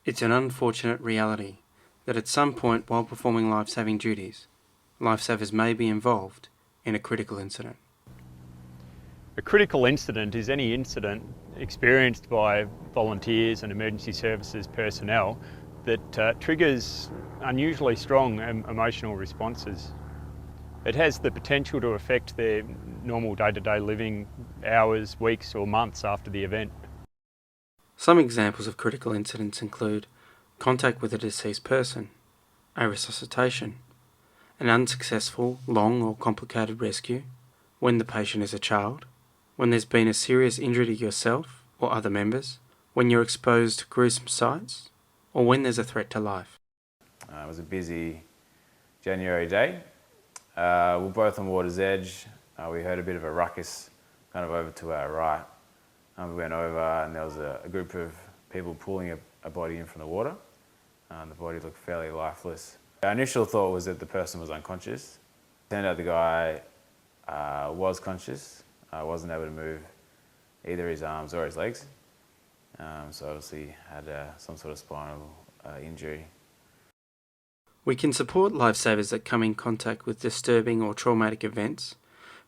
It's an unfortunate reality that at some point while performing life-saving duties, lifesavers may be involved in a critical incident. A critical incident is any incident experienced by volunteers and emergency services personnel that triggers unusually strong emotional responses. It has the potential to affect their normal day-to-day living hours, weeks or months after the event. Some examples of critical incidents include contact with a deceased person, a resuscitation, an unsuccessful, long or complicated rescue, when the patient is a child, when there's been a serious injury to yourself or other members, when you're exposed to gruesome sights, or when there's a threat to life. It was a busy January day. We were both on water's edge. We heard a bit of a ruckus kind of over to our right. We went over and there was a group of people pulling a body in from the water. The body looked fairly lifeless. Our initial thought was that the person was unconscious. Turned out the guy was conscious, wasn't able to move either his arms or his legs. So obviously had some sort of spinal injury. We can support lifesavers that come in contact with disturbing or traumatic events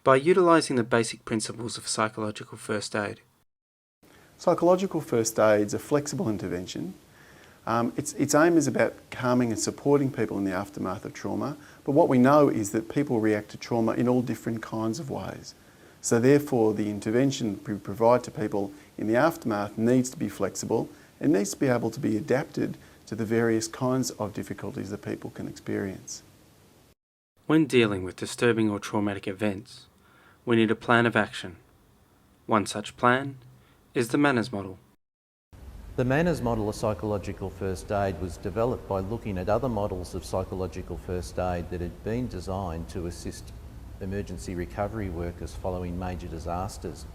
by utilising the basic principles of psychological first aid. Psychological first aid is a flexible intervention. Its aim is about calming and supporting people in the aftermath of trauma, but what we know is that people react to trauma in all different kinds of ways. So therefore the intervention we provide to people in the aftermath needs to be flexible and needs to be able to be adapted to the various kinds of difficulties that people can experience. When dealing with disturbing or traumatic events, we need a plan of action. One such plan is the Manners model. The Manners model of psychological first aid was developed by looking at other models of psychological first aid that had been designed to assist emergency recovery workers following major disasters.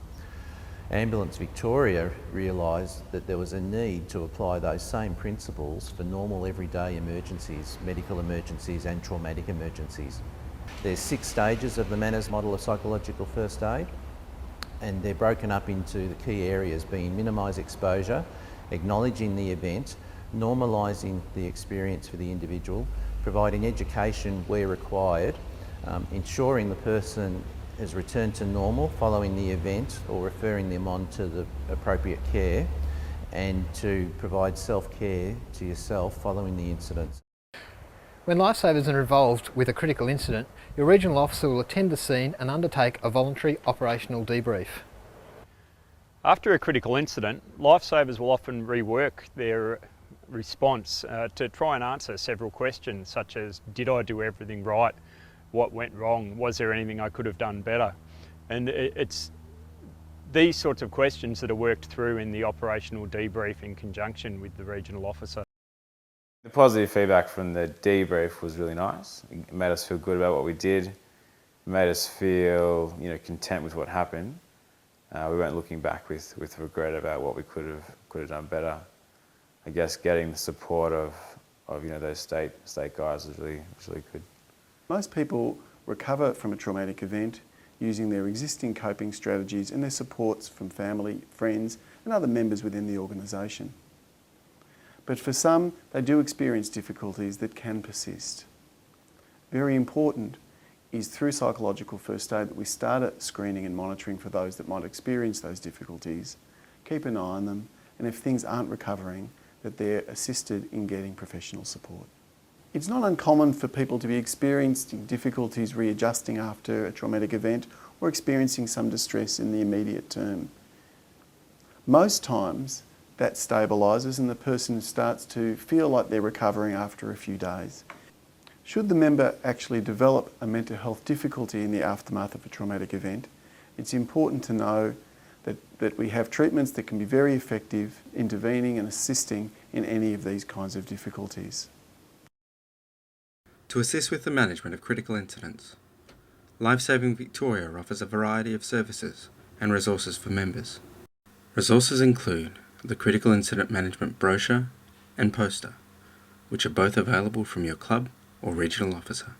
Ambulance Victoria realised that there was a need to apply those same principles for normal everyday emergencies, medical emergencies and traumatic emergencies. There's 6 stages of the Manners model of psychological first aid, and they're broken up into the key areas being minimise exposure, acknowledging the event, normalising the experience for the individual, providing education where required, ensuring the person has returned to normal following the event or referring them on to the appropriate care, and to provide self-care to yourself following the incident. When lifesavers are involved with a critical incident, your regional officer will attend the scene and undertake a voluntary operational debrief. After a critical incident, lifesavers will often rework their response to try and answer several questions such as, did I do everything right? What went wrong? Was there anything I could have done better? And it's these sorts of questions that are worked through in the operational debrief in conjunction with the regional officer. The positive feedback from the debrief was really nice. It made us feel good about what we did. It made us feel, content with what happened. We weren't looking back with regret about what we could have done better. I guess getting the support of those state guys was really good. Most people recover from a traumatic event using their existing coping strategies and their supports from family, friends and other members within the organisation. But for some, they do experience difficulties that can persist. Very important is through psychological first aid that we start at screening and monitoring for those that might experience those difficulties, keep an eye on them, and if things aren't recovering, that they're assisted in getting professional support. It's not uncommon for people to be experiencing difficulties readjusting after a traumatic event or experiencing some distress in the immediate term. Most times that stabilises and the person starts to feel like they're recovering after a few days. Should the member actually develop a mental health difficulty in the aftermath of a traumatic event, it's important to know that we have treatments that can be very effective intervening and assisting in any of these kinds of difficulties. To assist with the management of critical incidents, Lifesaving Victoria offers a variety of services and resources for members. Resources include the Critical Incident Management brochure and poster, which are both available from your club or regional officer.